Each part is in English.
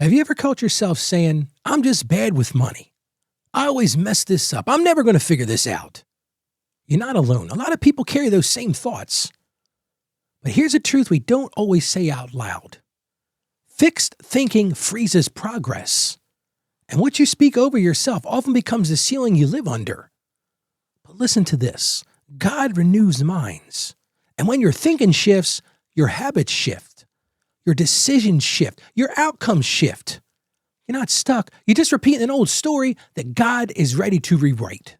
Have you ever caught yourself saying, I'm just bad with money? I always mess this up. I'm never going to figure this out. You're not alone. A lot of people carry those same thoughts. But here's a truth we don't always say out loud. Fixed thinking freezes progress. And what you speak over yourself often becomes the ceiling you live under. But listen to this. God renews minds. And when your thinking shifts, your habits shift. Your decisions shift. Your outcomes shift. You're not stuck. You're just repeating an old story that God is ready to rewrite.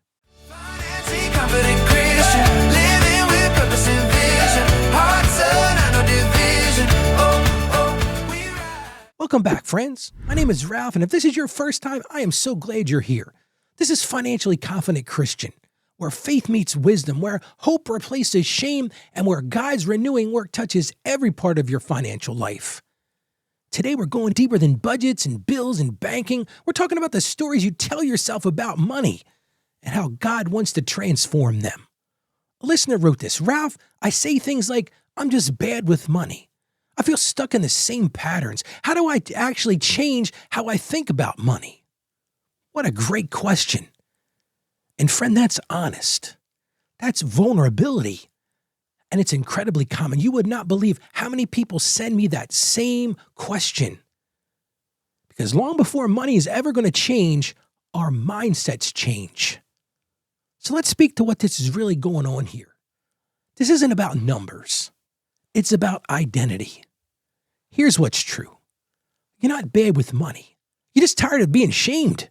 Welcome back, friends. My name is Ralph, and if this is your first time, I am so glad you're here. This is Financially Confident Christian, where faith meets wisdom, where hope replaces shame, and where God's renewing work touches every part of your financial life. Today, we're going deeper than budgets and bills and banking. We're talking about the stories you tell yourself about money and how God wants to transform them. A listener wrote this, Ralph, I say things like, I'm just bad with money. I feel stuck in the same patterns. How do I actually change how I think about money? What a great question. And friend, that's honest. That's vulnerability. And it's incredibly common. You would not believe how many people send me that same question. Because long before money is ever going to change, our mindsets change. So let's speak to what this is really going on here. This isn't about numbers. It's about identity. Here's what's true. You're not bad with money. You're just tired of being shamed.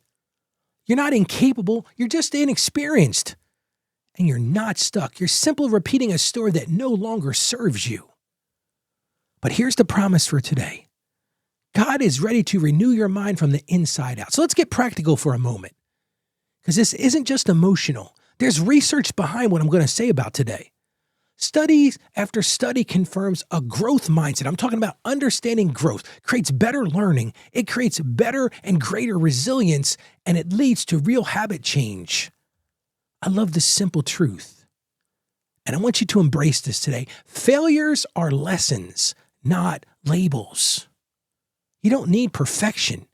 You're not incapable. You're just inexperienced. And you're not stuck. You're simply repeating a story that no longer serves you. But here's the promise for today. God is ready to renew your mind from the inside out. So let's get practical for a moment. Because this isn't just emotional. There's research behind what I'm going to say about today. Studies after study confirms a growth mindset. I'm talking about understanding growth creates better learning. It creates better and greater resilience, and it leads to real habit change. I love this simple truth, and I want you to embrace this today. Failures are lessons, not labels. You don't need perfection.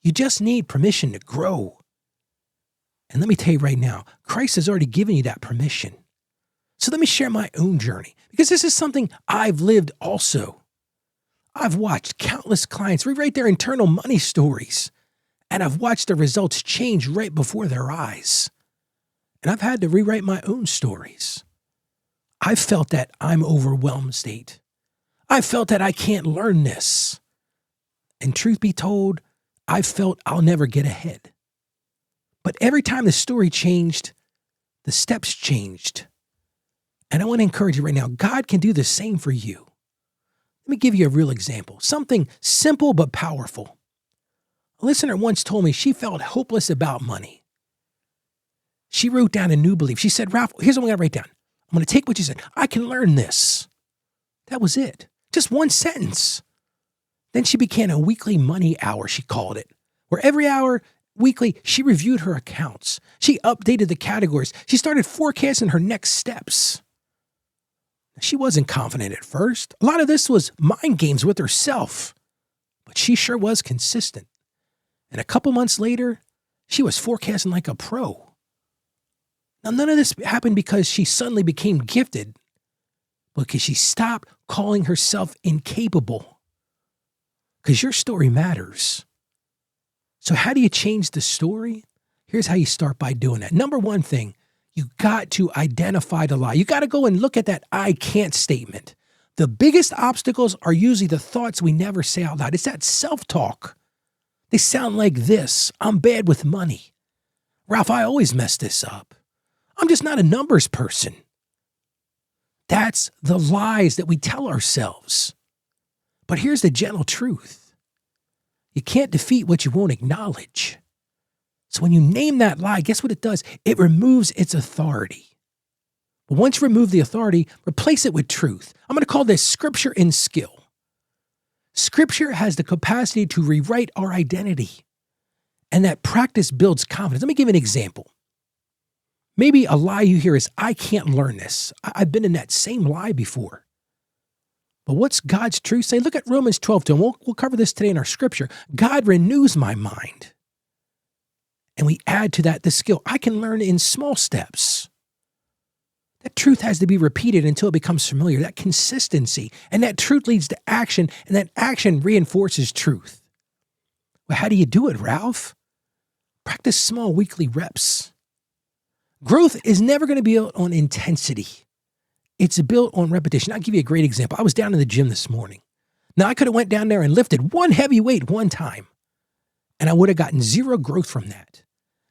You just need permission to grow. And let me tell you right now, Christ has already given you that permission. So let me share my own journey, because this is something I've lived also. I've watched countless clients rewrite their internal money stories, and I've watched the results change right before their eyes. And I've had to rewrite my own stories. I've felt that I'm overwhelmed state. I've felt that I can't learn this. And truth be told, I've felt I'll never get ahead. But every time the story changed, the steps changed. And I want to encourage you right now, God can do the same for you. Let me give you a real example, something simple but powerful. A listener once told me she felt hopeless about money. She wrote down a new belief. She said, Ralph, here's what I'm going to write down. I'm going to take what you said. I can learn this. That was it. Just one sentence. Then she began a weekly money hour, she called it, where every hour, weekly, she reviewed her accounts. She updated the categories. She started forecasting her next steps. She wasn't confident at first. A lot of this was mind games with herself, but she sure was consistent. And a couple months later, she was forecasting like a pro. Now, none of this happened because she suddenly became gifted, but because she stopped calling herself incapable. Because your story matters. So how do you change the story? Here's how you start by doing that. Number one thing, you got to identify the lie. You got to go and look at that I can't statement. The biggest obstacles are usually the thoughts we never say out loud. It's that self-talk. They sound like this. I'm bad with money. Ralph, I always mess this up. I'm just not a numbers person. That's the lies that we tell ourselves. But here's the gentle truth. You can't defeat what you won't acknowledge. So when you name that lie, guess what it does? It removes its authority. But once you remove the authority, replace it with truth. I'm going to call this scripture and skill. Scripture has the capacity to rewrite our identity, and that practice builds confidence. Let me give you an example. Maybe a lie you hear is, I can't learn this. I've been in that same lie before. But what's God's truth say? Look at Romans 12:2, and we'll cover this today in our scripture. God renews my mind. And we add to that the skill I can learn in small steps. That truth has to be repeated until it becomes familiar, that consistency. And that truth leads to action, and that action reinforces truth. Well, how do you do it, Ralph? Practice small weekly reps. Growth is never going to be built on intensity. It's built on repetition. I'll give you a great example. I was down in the gym this morning. Now, I could have went down there and lifted one heavy weight one time, and I would have gotten zero growth from that.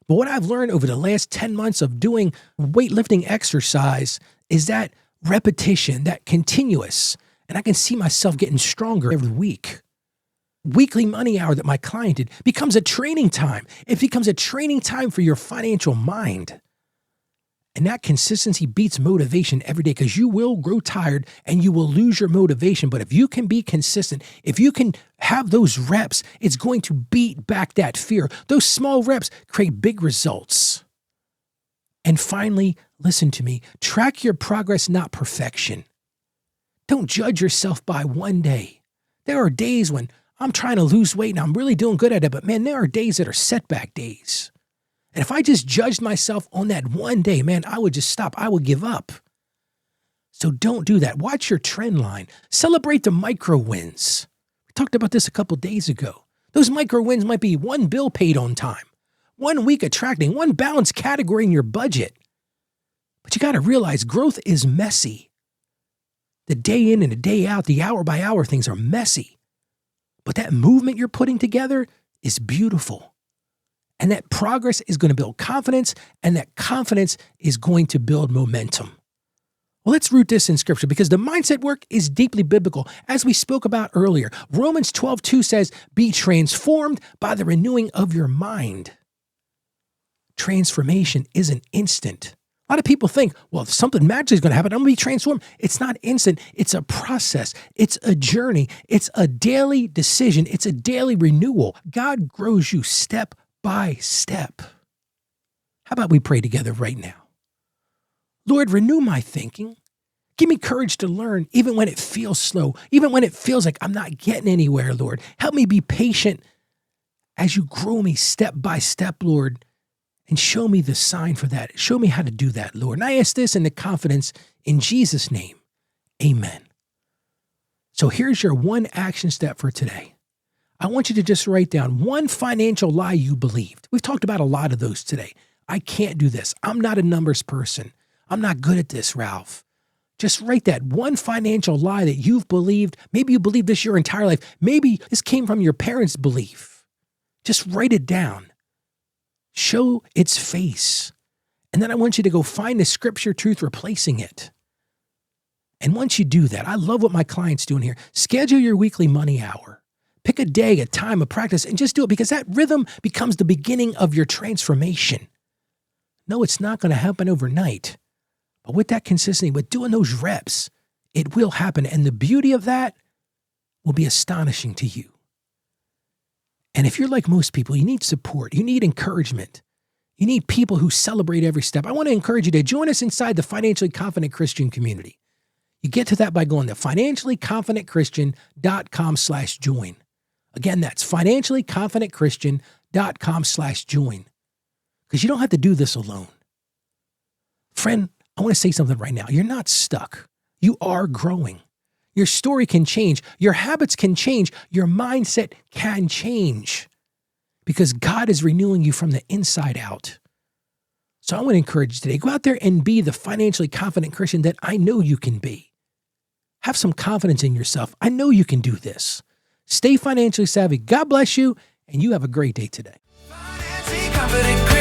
But what I've learned over the last 10 months of doing weightlifting exercise is that repetition, that continuous, and I can see myself getting stronger every week. Weekly money hour that my client did becomes a training time. It becomes a training time for your financial mind. And that consistency beats motivation every day, because you will grow tired and you will lose your motivation. But if you can be consistent, if you can have those reps, it's going to beat back that fear. Those small reps create big results. And finally, listen to me, track your progress, not perfection. Don't judge yourself by one day. There are days when I'm trying to lose weight and I'm really doing good at it, but man, there are days that are setback days. And if I just judged myself on that one day, man, I would just stop. I would give up. So don't do that. Watch your trend line. Celebrate the micro wins. We talked about this a couple days ago. Those micro wins might be one bill paid on time, 1 week attracting, one balanced category in your budget. But you got to realize growth is messy. The day in and the day out, the hour by hour things are messy. But that movement you're putting together is beautiful. And that progress is going to build confidence, and that confidence is going to build momentum. Well, let's root this in Scripture, because the mindset work is deeply biblical. As we spoke about earlier, Romans 12:2 says, be transformed by the renewing of your mind. Transformation isn't instant. A lot of people think, well, if something magically is going to happen, I'm going to be transformed. It's not instant. It's a process. It's a journey. It's a daily decision. It's a daily renewal. God grows you step by step. How about we pray together right now? Lord, renew my thinking. Give me courage to learn, even when it feels slow, even when it feels like I'm not getting anywhere, Lord. Help me be patient as you grow me step by step, Lord, and show me the sign for that. Show me how to do that, Lord. And I ask this in the confidence in Jesus' name. Amen. So here's your one action step for today. I want you to just write down one financial lie you believed. We've talked about a lot of those today. I can't do this. I'm not a numbers person. I'm not good at this, Ralph. Just write that one financial lie that you've believed. Maybe you believed this your entire life. Maybe this came from your parents' belief. Just write it down. Show its face. And then I want you to go find the scripture truth replacing it. And once you do that, I love what my clients do in here. Schedule your weekly money hour. Pick a day, a time, a practice, and just do it, because that rhythm becomes the beginning of your transformation. No, it's not going to happen overnight. But with that consistency, with doing those reps, it will happen. And the beauty of that will be astonishing to you. And if you're like most people, you need support. You need encouragement. You need people who celebrate every step. I want to encourage you to join us inside the Financially Confident Christian community. You get to that by going to financiallyconfidentchristian.com/join. Again, that's financiallyconfidentchristian.com/join. Because you don't have to do this alone. Friend, I want to say something right now. You're not stuck. You are growing. Your story can change. Your habits can change. Your mindset can change. Because God is renewing you from the inside out. So I want to encourage you today, go out there and be the financially confident Christian that I know you can be. Have some confidence in yourself. I know you can do this. Stay financially savvy. God bless you, and you have a great day today. Financially confident.